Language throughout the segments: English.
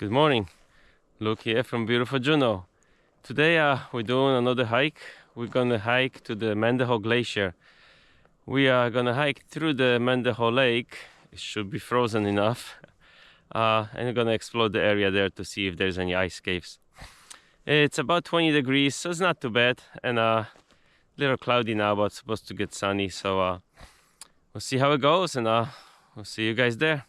Good morning, Luke here from beautiful Juneau. Today we're doing another hike. We're gonna hike to the Mendenhall Glacier. We are gonna hike through the Mendenhall Lake. It should be frozen enough. And we're gonna explore the area there to see if there's any ice caves. It's about 20 degrees, so it's not too bad. And a little cloudy now, but it's supposed to get sunny. So we'll see how it goes, and we'll see you guys there.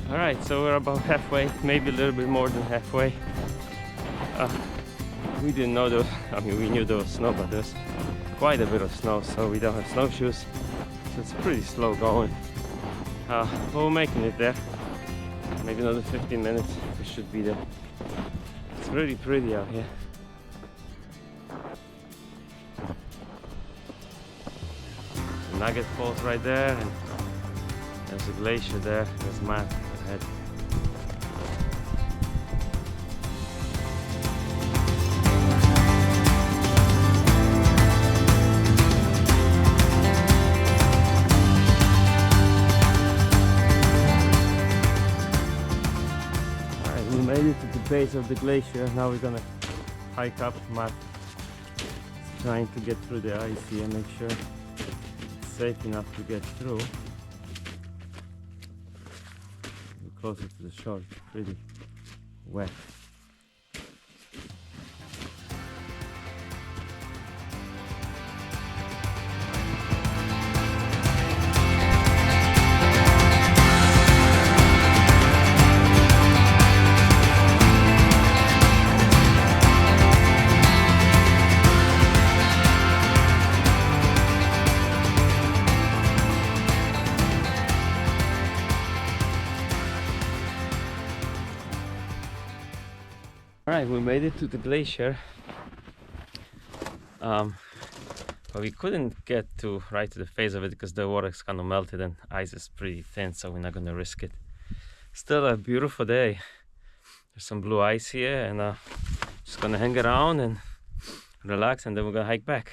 Alright, so we're about halfway, maybe a little bit more than halfway. We didn't know there was, we knew there was snow, but there's quite a bit of snow, so we don't have snowshoes, so it's pretty slow going. But we're making it there. Maybe another 15 minutes, we should be there. It's really pretty out here. The Nugget Falls right there, and there's a glacier there, there's Matt ahead. Alright, we made it to the base of the glacier. Now we're gonna hike up. Matt is trying to get through the ice here, make sure it's safe enough to get through. Closer to the shore, it's pretty wet. Alright, we made it to the glacier, but we couldn't get right to the face of it because the water is kind of melted and ice is pretty thin, so we're not going to risk it. Still a beautiful day. There's some blue ice here, and just going to hang around and relax, and then we're going to hike back.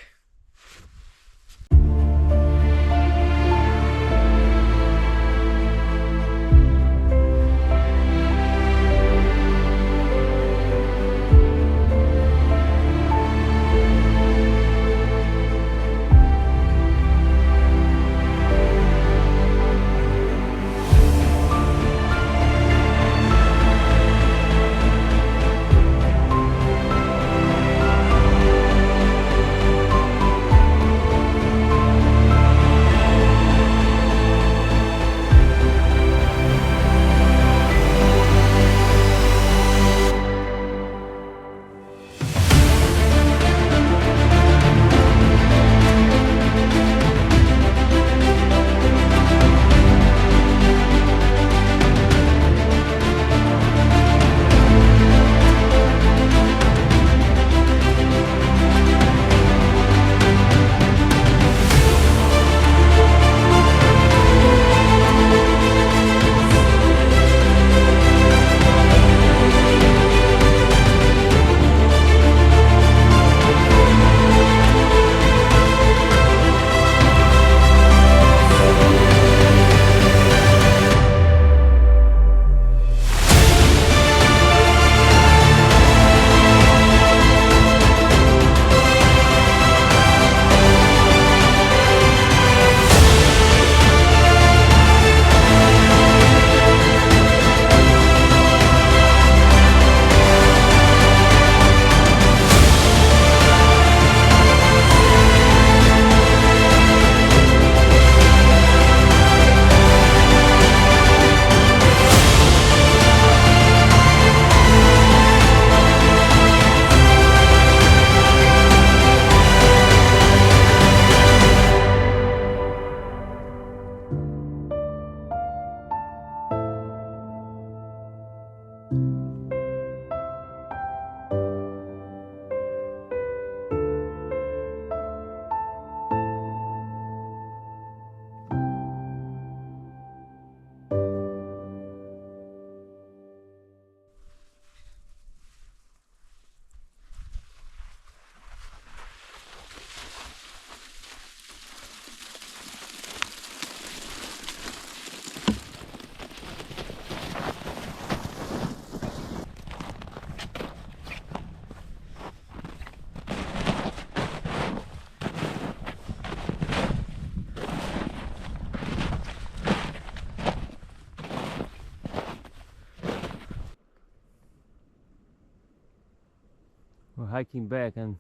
We're hiking back and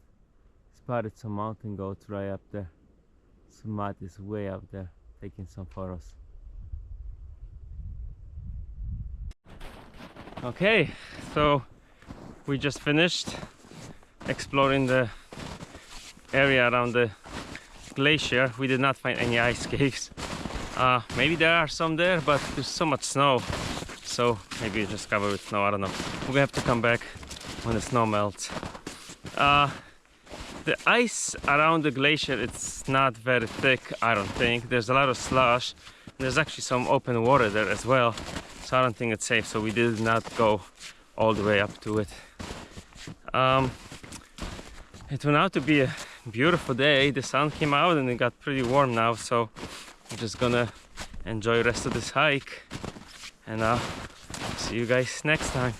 spotted some mountain goats right up there. Sumat is way up there taking some photos. Okay, so we just finished exploring the area around the glacier. We did not find any ice caves. Maybe there are some there, but there's so much snow, so maybe it's just covered with snow. I don't know. We're gonna have to come back when the snow melts. The ice around the glacier, it's not very thick, I don't think. There's a lot of slush. There's actually some open water there as well, so I don't think it's safe, so we did not go all the way up to it. It turned out to be a beautiful day. The sun came out and it got pretty warm now, so I'm just gonna enjoy the rest of this hike, and see you guys next time.